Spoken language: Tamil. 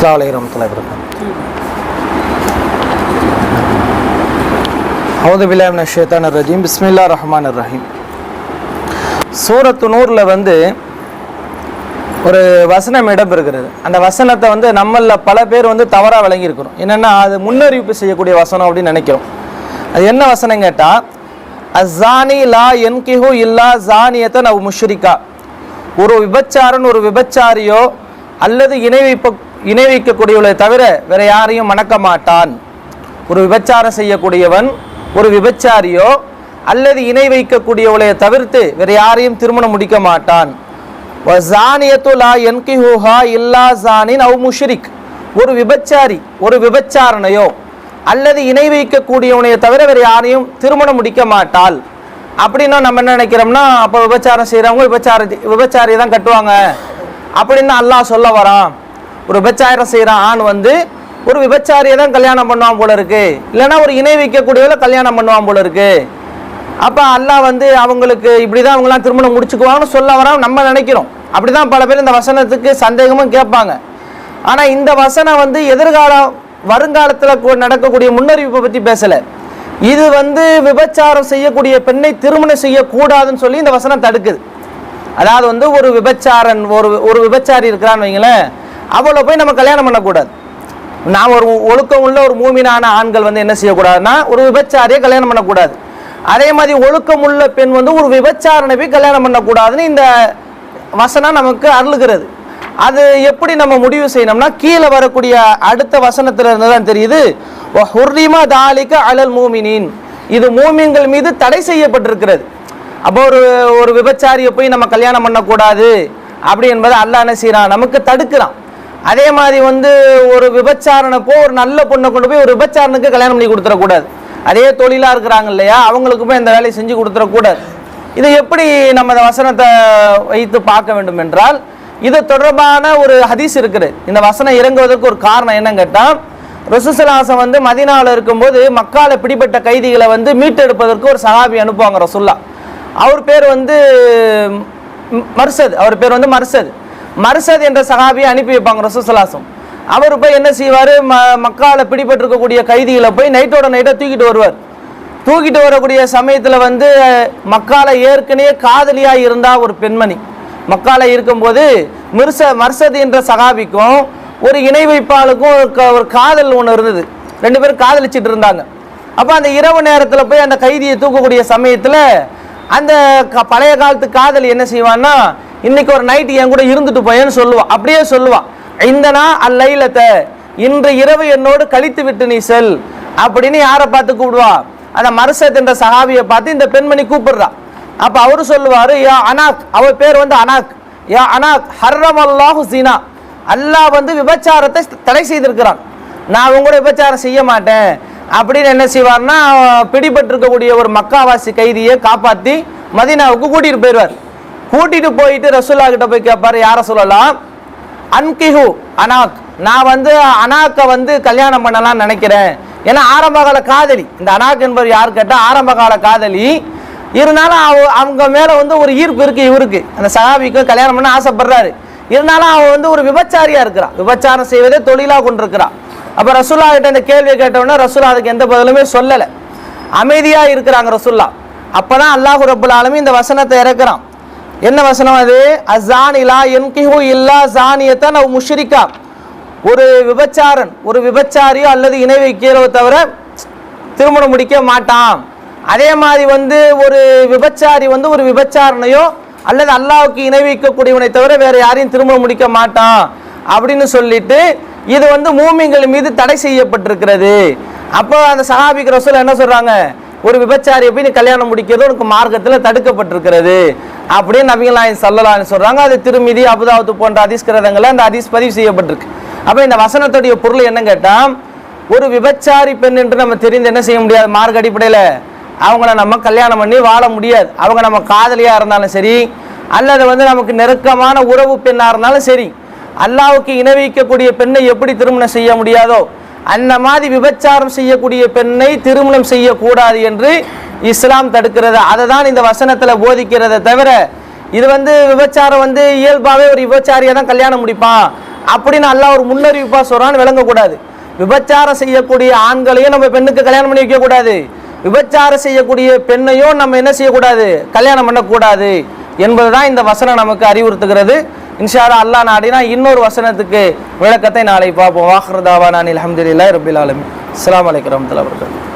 அஸ்ஸலாமு அலைக்கும் வரஹ்மத்துல்லாஹி வபரகாத்துஹு. அவுது பில்லாஹி மினஷ் ஷைத்தானிர் ரஜீம். பிஸ்மில்லாஹிர் ரஹ்மானிர் ரஹீம். சூரத்து நூரில் ஒரு வசனம் இடம்பெறுகிறது. அந்த வசனத்தை நம்மள பல பேர் தவறாக விளங்கியிருக்கிறோம். என்னென்னா அது முன்னறிவிப்பு செய்யக்கூடிய வசனம் அப்படின்னு நினைக்கிறோம். அது என்ன வசனம் கேட்டால், அஸ்ஸானி லா யன்கிஹு இல்லா ஜானியத்தன் அவ் முஷ்ரிகா. ஒரு விபச்சாரன் ஒரு விபச்சாரியோ அல்லது இணை வைக்கக்கூடியவளை தவிர வேற யாரையும் மணக்க மாட்டான். ஒரு விபச்சாரம் செய்யக்கூடியவன் ஒரு விபச்சாரியோ அல்லது இணை வைக்கக்கூடியவளை தவிர்த்து வேற யாரையும் திருமணம் முடிக்க மாட்டான். வஸானியத்து லா யன்கிஹுஹா இல்லா ஜானின் அவ் முஷ்ரிக். ஒரு விபச்சாரி ஒரு விபச்சாரனையோ அல்லது இணை வைக்கக்கூடியவனையை தவிர வேற யாரையும் திருமணம் முடிக்க மாட்டாள். அப்படின்னா நம்ம என்ன நினைக்கிறோம்னா, அப்போ விபச்சாரம் செய்கிறவங்க விபச்சாரியை தான் கட்டுவாங்க அப்படின்னு அல்லாஹ் சொல்ல வரான். ஒரு விபச்சாரம் செய்கிற ஆண் ஒரு விபச்சாரியை தான் கல்யாணம் பண்ணுவான் போல இருக்கு, இல்லைன்னா ஒரு இணை வைக்கக்கூடியவளை கல்யாணம் பண்ணுவான் போல இருக்கு. அப்போ அல்லாஹ் அவங்களுக்கு இப்படி தான் அவங்களாம் திருமணம் முடிச்சுக்குவாங்கன்னு சொல்ல வரான் நம்ம நினைக்கிறோம். அப்படி தான் பல பேர் இந்த வசனத்துக்கு சந்தேகமும் கேட்பாங்க. ஆனால் இந்த வசனம் வருங்காலத்தில் நடக்கக்கூடிய முன்னறிவிப்பை பற்றி பேசலை. இது விபச்சாரம் செய்யக்கூடிய பெண்ணை திருமணம் செய்யக்கூடாதுன்னு சொல்லி இந்த வசனம் தடுக்குது. அதாவது ஒரு விபச்சாரன் ஒரு விபச்சாரி இருக்கிறான்னு வைங்களேன், அவளை போய் நம்ம கல்யாணம் பண்ணக்கூடாது. நான் ஒரு ஒழுக்கம் உள்ள ஒரு மூமினான ஆண்கள் என்ன செய்யக்கூடாதுன்னா ஒரு விபச்சாரியை கல்யாணம் பண்ணக்கூடாது. அதே மாதிரி ஒழுக்கம் உள்ள பெண் ஒரு விபச்சாரனை போய் கல்யாணம் பண்ணக்கூடாதுன்னு இந்த வசனம் நமக்கு அருளுகிறது. அது எப்படி நம்ம முடிவு செய்யணும்னா, கீழே வரக்கூடிய அடுத்த வசனத்துல இருந்து தான் தெரியுது. ஹுர்ரிமா தாலிக அலல் மூமினின். இது மூமின்கள் மீது தடை செய்யப்பட்டிருக்கிறது. அப்போ ஒரு விபச்சாரியை போய் நம்ம கல்யாணம் பண்ணக்கூடாது அப்படி என்பதை அல்லாஹ் என்ன செய்யறான், நமக்கு தடுக்கிறான். அதே மாதிரி ஒரு விபச்சாரனப்போ ஒரு நல்ல பொண்ணை கொண்டு போய் ஒரு விபச்சாரனுக்கு கல்யாணம் பண்ணி கொடுத்துடக்கூடாது. அதே தொழிலா இருக்கிறாங்க இல்லையா, அவங்களுக்கு போய் இந்த வேலையை செஞ்சு கொடுத்துடக்கூடாது. இதை எப்படி நம்ம இந்த வசனத்தை வைத்து பார்க்க வேண்டும் என்றால், இது தொடர்பான ஒரு ஹதீஸ் இருக்குது. இந்த வசனம் இறங்குவதற்கு ஒரு காரணம் என்னன்னு கேட்டால், ரசூலுல்லாஹ் மதீனாவில் இருக்கும்போது மக்கால பிடிப்பட்ட கைதிகளை மீட்டெடுப்பதற்கு ஒரு சஹாபி அனுப்புவாங்க ரசூலுல்லாஹ். அவர் பேர் மர்சத். அவர் பேர் மர்சத் என்ற சஹாபியை அனுப்பி வைப்பாங்க ரசூலுல்லாஹ். அவர் போய் என்ன செய்வார், மக்கால பிடிபட்டிருக்கக்கூடிய கைதிகளை போய் நைட்டோட நைட்டாக தூக்கிட்டு வருவார். தூக்கிட்டு வரக்கூடிய சமயத்தில் மக்கால ஏற்கனவே காதலியாக இருந்தால் ஒரு பெண்மணி மக்கால இருக்கும்போது மர்சத் என்ற சஹாபிக்கும் ஒரு இணை வைப்பாளுக்கும் ஒரு காதல் ஒன்று இருந்தது. ரெண்டு பேரும் காதலிச்சிட்டு இருந்தாங்க. அப்போ அந்த இரவு நேரத்தில் போய் அந்த கைதியை தூக்கக்கூடிய சமயத்தில் அந்த பழைய காலத்து காதலி என்ன செய்வான்னா, இன்னைக்கு ஒரு நைட்டு என் கூட இருந்துட்டு போயேன்னு சொல்லுவான். அப்படியே சொல்லுவான், இந்தனா அல்லைலத்தை, இன்று இரவு என்னோடு கழித்து விட்டு நீ செல் அப்படின்னு யாரை பார்த்து கூப்பிடுவா, அந்த மர்சத் என்ற சஹாபியை பார்த்து இந்த பெண்மணி கூப்பிடுறா. அப்போ அவரு சொல்லுவாரு, யா அனாக், அவர் பேர் அனாக், யா அனாக் ஹர்ரமல்லாஹு ஸினா, அல்லாஹ் விபச்சாரத்தை தடை செய்திருக்கிறான், நான் அவங்க கூட விபச்சாரம் செய்ய மாட்டேன் அப்படின்னு என்ன செய்வார்னா, பிடிபட்டிருக்கக்கூடிய ஒரு மக்காவாசி கைதியை காப்பாற்றி மதீனாவுக்கு கூட்டிட்டு போயிடுவார். கூட்டிட்டு போயிட்டு ரசூலுல்லாஹ் கிட்ட போய் கேட்பாரு, யார சொல்லலாம், அன்கிஹு அனாக், நான் அனாக்கை கல்யாணம் பண்ணலாம்னு நினைக்கிறேன். ஏன்னா ஆரம்பகால காதலி. இந்த அனாக் என்பவர் யார் கேட்டால் ஆரம்பகால காதலி. இருந்தாலும் அவங்க மேல ஒரு ஈர்ப்பு இருக்கு இவருக்கு, அந்த சஹாபிக்கு கல்யாணம் பண்ண ஆசைப்படுறாரு. இருந்தாலும் அவன் ஒரு விபச்சாரியா இருக்கிறான், விபச்சாரம் செய்வதே தொழிலா கொண்டிருக்கிறான். அப்ப ரசூலுல்லாஹ் கிட்ட இந்த கேள்வியை கேட்டவுடனே ரசூலுல்லாஹ் அதுக்கு எந்த பதிலுமே சொல்லலை, அமைதியா இருக்கிறாங்க ரசூலுல்லாஹ். அப்பதான் அல்லாஹ் ரப்பல் ஆலமீன் இந்த வசனத்தை இறக்குறான். என்ன வசனம் அது, அஸ்ஸானி லா யன்கிஹு இல்லா ஜானியத்தன் அவ் முஷ்ரிகா. ஒரு விபச்சாரன் ஒரு விபச்சாரியோ அல்லது இணை வைக்கிறோ தவிர திருமணம் முடிக்க மாட்டான். அதே மாதிரி ஒரு விபச்சாரி ஒரு விபச்சாரனையோ அல்லது அல்லாஹ்வுக்கு இணை வைக்கக்கூடியவனை தவிர வேற யாரையும் திருமணம் முடிக்க மாட்டான் அப்படின்னு சொல்லிட்டு இது மூமின்கள் மீது தடை செய்யப்பட்டிருக்கிறது. அப்போ அந்த சஹாபிக்கு ரசூல் என்ன சொல்றாங்க, ஒரு விபச்சாரியை போய் நீ கல்யாணம் முடிக்கிறது உனக்கு மார்க்கத்தில் தடுக்கப்பட்டிருக்கிறது அப்படின்னு நபிகள் நாயகம் ஸல்லல்லாஹு அலைஹி சொல்றாங்க. அது திருமிதி அபுதாவுத் போன்ற ஹதீஸ் கிரந்தங்கள்ல அந்த ஹதீஸ் பதிவு செய்யப்பட்டிருக்கு. அப்போ இந்த வசனத்துடைய பொருள் என்ன கேட்டால், ஒரு விபச்சாரி பெண் என்று நம்ம தெரிந்து என்ன செய்ய முடியாது, மார்க்க அடிப்படையில் அவங்கள நம்ம கல்யாணம் பண்ணி வாழ முடியாது. அவங்க நம்ம காதலியாக இருந்தாலும் சரி, அல்லது நமக்கு நெருக்கமான உறவு பெண்ணாக இருந்தாலும் சரி, அல்லாஹ்வுக்கு இணை வைக்கக்கூடிய பெண்ணை எப்படி திருமணம் செய்ய முடியாதோ அந்த மாதிரி விபச்சாரம் செய்யக்கூடிய பெண்ணை திருமணம் செய்யக்கூடாது என்று இஸ்லாம் தடுக்கிறது. அதை தான் இந்த வசனத்தில் போதிக்கிறத தவிர இது விபச்சாரம் இயல்பாகவே ஒரு விபச்சாரியை தான் கல்யாணம் முடிப்பான் அப்படின்னு அல்லாஹ் ஒரு முன்னறிவிப்பா சொல்றான்னு விளங்கக்கூடாது. விபச்சாரம் செய்யக்கூடிய ஆண்களையும் நம்ம பெண்ணுக்கு கல்யாணம் பண்ணி வைக்க கூடாது, விபச்சாரம் செய்யக்கூடிய பெண்ணையும் நம்ம என்ன செய்யக்கூடாது, கல்யாணம் பண்ணக்கூடாது என்பதுதான் இந்த வசனம் நமக்கு அறிவுறுத்துகிறது. இன்ஷா அல்லாஹ் நாடினா இன்னொரு வசனத்துக்கு விளக்கத்தை நாளை பார்ப்போம். வாஹ்ரு தாவானா அல்ஹம்துலில்லாஹி ரப்பில் ஆலமீன். அஸ்ஸலாமு அலைக்கும் வரஹ்மத்துல்லாஹி வபரகாத்துஹு.